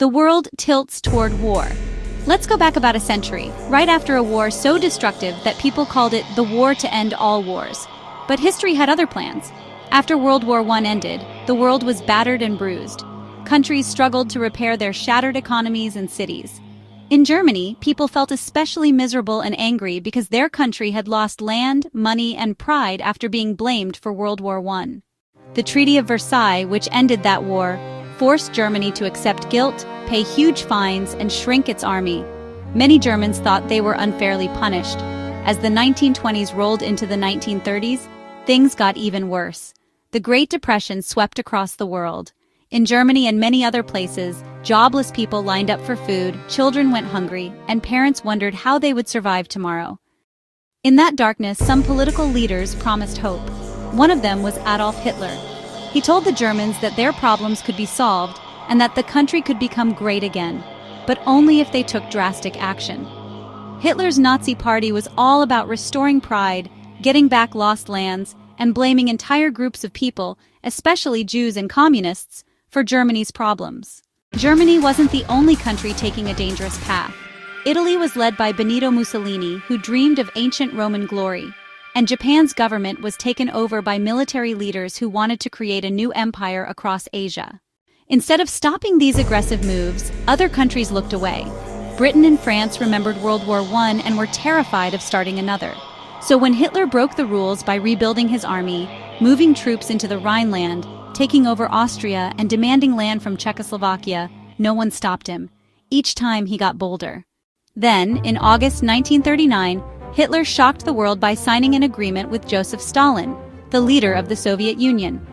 The world tilts toward war. Let's go back about a century, right after a war so destructive that people called it the war to end all wars. But history had other plans. After World War I ended, the world was battered and bruised. Countries struggled to repair their shattered economies and cities. In Germany, people felt especially miserable and angry because their country had lost land, money, and pride after being blamed for World War I. The Treaty of Versailles, which ended that war, forced Germany to accept guilt, pay huge fines, and shrink its army. Many Germans thought they were unfairly punished. As the 1920s rolled into the 1930s, things got even worse. The Great Depression swept across the world. In Germany and many other places, jobless people lined up for food, children went hungry, and parents wondered how they would survive tomorrow. In that darkness, some political leaders promised hope. One of them was Adolf Hitler. He told the Germans that their problems could be solved and that the country could become great again, but only if they took drastic action. Hitler's Nazi Party was all about restoring pride, getting back lost lands, and blaming entire groups of people, especially Jews and communists, for Germany's problems. Germany wasn't the only country taking a dangerous path. Italy was led by Benito Mussolini, who dreamed of ancient Roman glory. And Japan's government was taken over by military leaders who wanted to create a new empire across Asia. Instead of stopping these aggressive moves, other countries looked away. Britain and France remembered World War I and were terrified of starting another. So when Hitler broke the rules by rebuilding his army, moving troops into the Rhineland, taking over Austria, and demanding land from Czechoslovakia, no one stopped him. Each time he got bolder. Then, in August 1939, Hitler shocked the world by signing an agreement with Joseph Stalin, the leader of the Soviet Union.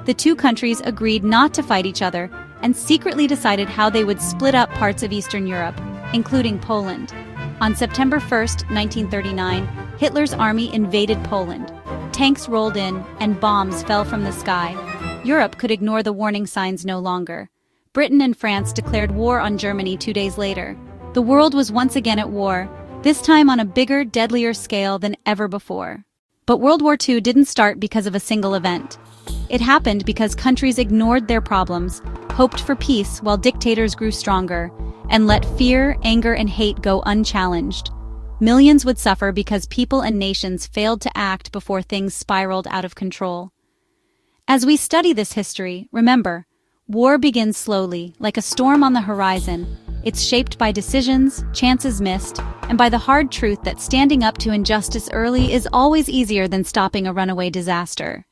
The two countries agreed not to fight each other and secretly decided how they would split up parts of Eastern Europe, including Poland. On September 1, 1939, Hitler's army invaded Poland. Tanks rolled in and bombs fell from the sky. Europe could ignore the warning signs no longer. Britain and France declared war on Germany 2 days later. The world was once again at war, this time on a bigger, deadlier scale than ever before. But World War II didn't start because of a single event. It happened because countries ignored their problems, hoped for peace while dictators grew stronger, and let fear, anger, and hate go unchallenged. Millions would suffer because people and nations failed to act before things spiraled out of control. As we study this history, remember, war begins slowly, like a storm on the horizon. It's shaped by decisions, chances missed, and by the hard truth that standing up to injustice early is always easier than stopping a runaway disaster.